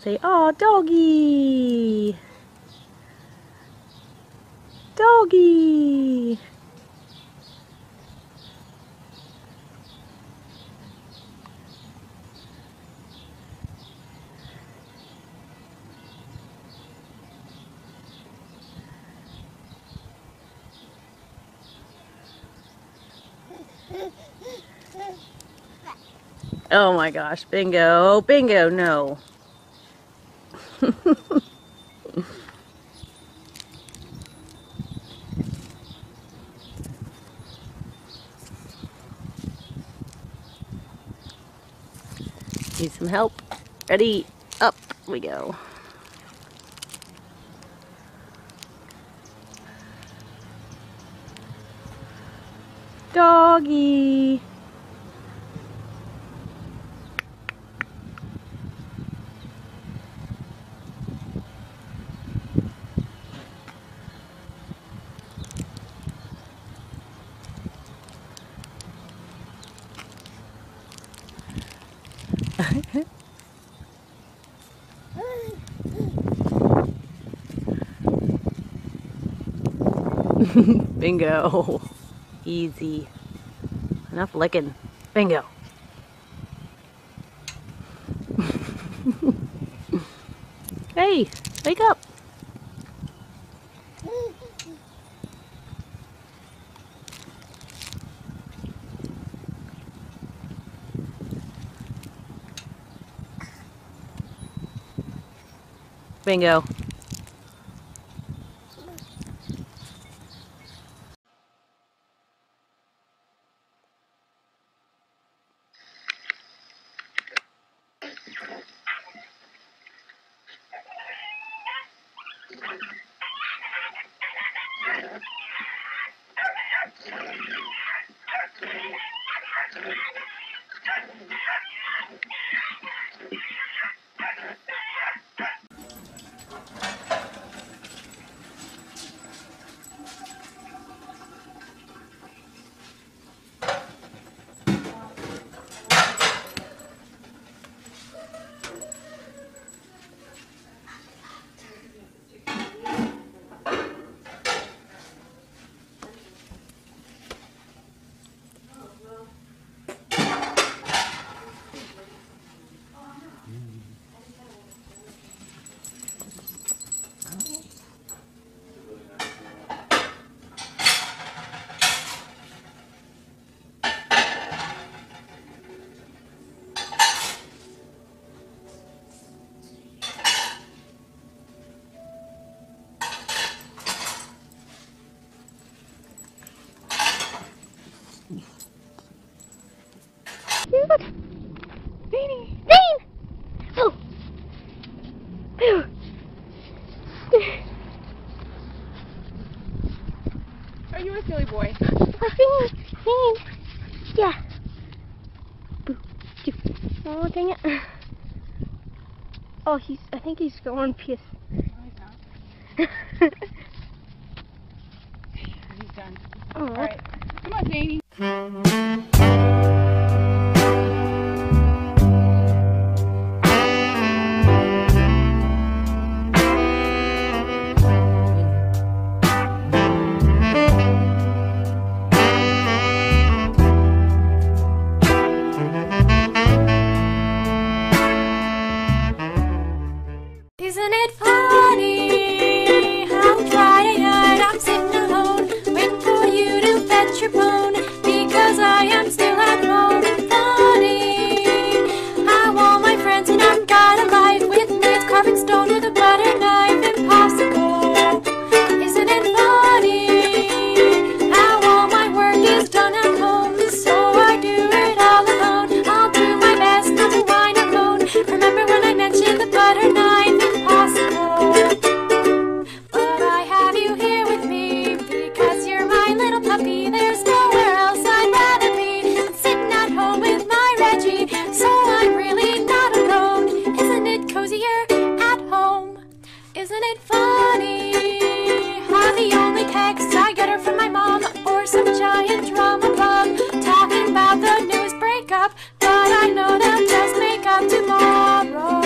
Say, "Oh, doggy! Doggy!" Oh my gosh, Bingo, Bingo, no. Need some help? Ready? Up we go. Doggy. Bingo. Easy. Enough licking. Bingo. Hey, wake up. Bingo. Look! Rainy! Rain! Oh! Boo! Are you a silly boy? Oh, Rain! Yeah. Boo! Oh, dang it. Oh, I think he's going piss. No, he's not. He's done. Oh. Alright. Come on, Zany. Isn't it funny how Friday night I'm sitting alone, waiting for you to fetch your bone, because I am still at home. Funny how all my friends and I've got a life with nails carving stone with a butter knife. Impossible. Isn't it funny how all my work is done at home, so I do it all alone. I'll do my best not to whine or moan. Remember when I mentioned the butter knife? But I have you here with me because you're my little puppy. There's nowhere else I'd rather be than sitting at home with my Reggie. So I'm really not alone. Isn't it cozier at home? Isn't it funny how the only texts I get are from my mom or some giant drama bug talking about the newest breakup? But I know they'll just make up tomorrow.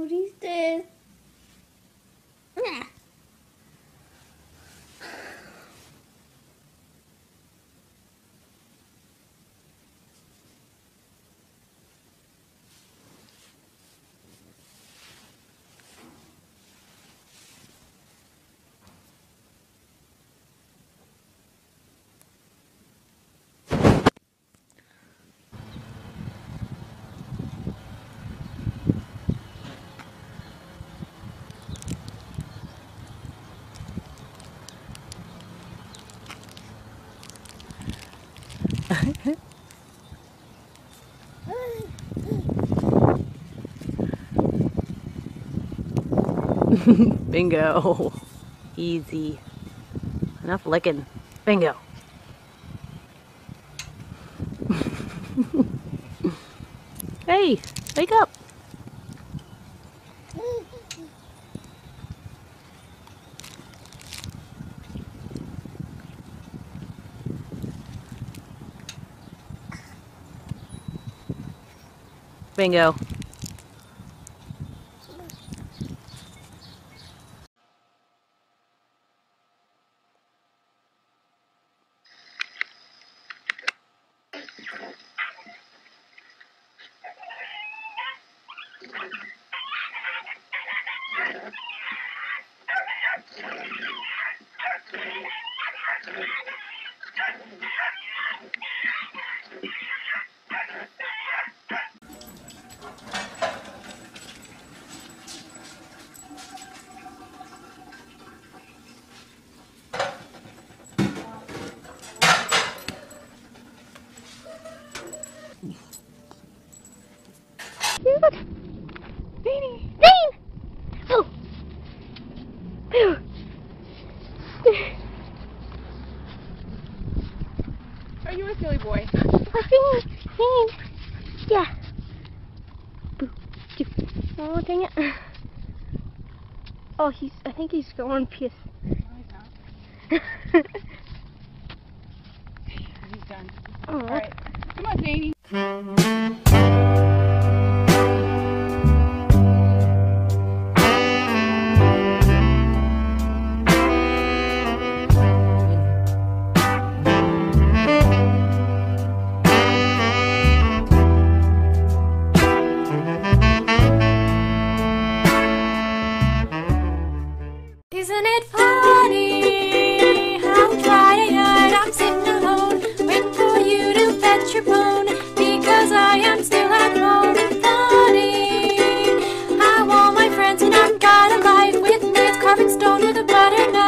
Cody's dead. Yeah. Bingo. Easy. Enough licking. Bingo. Hey, wake up. Bingo. Look! Zany! Zane! Oh! Phew. Are you a silly boy? Oh, Zane! Yeah. Boo. Choo. Oh, dang it. Oh, I think he's going piss. No, he's not. He's done. Oh. Alright. Come on, Zany. Isn't it funny how tired I'm sitting alone, waiting for you to fetch your bone, because I am still at home. Funny how all my friends and I've got a life with me, it's carving stone with a butter knife.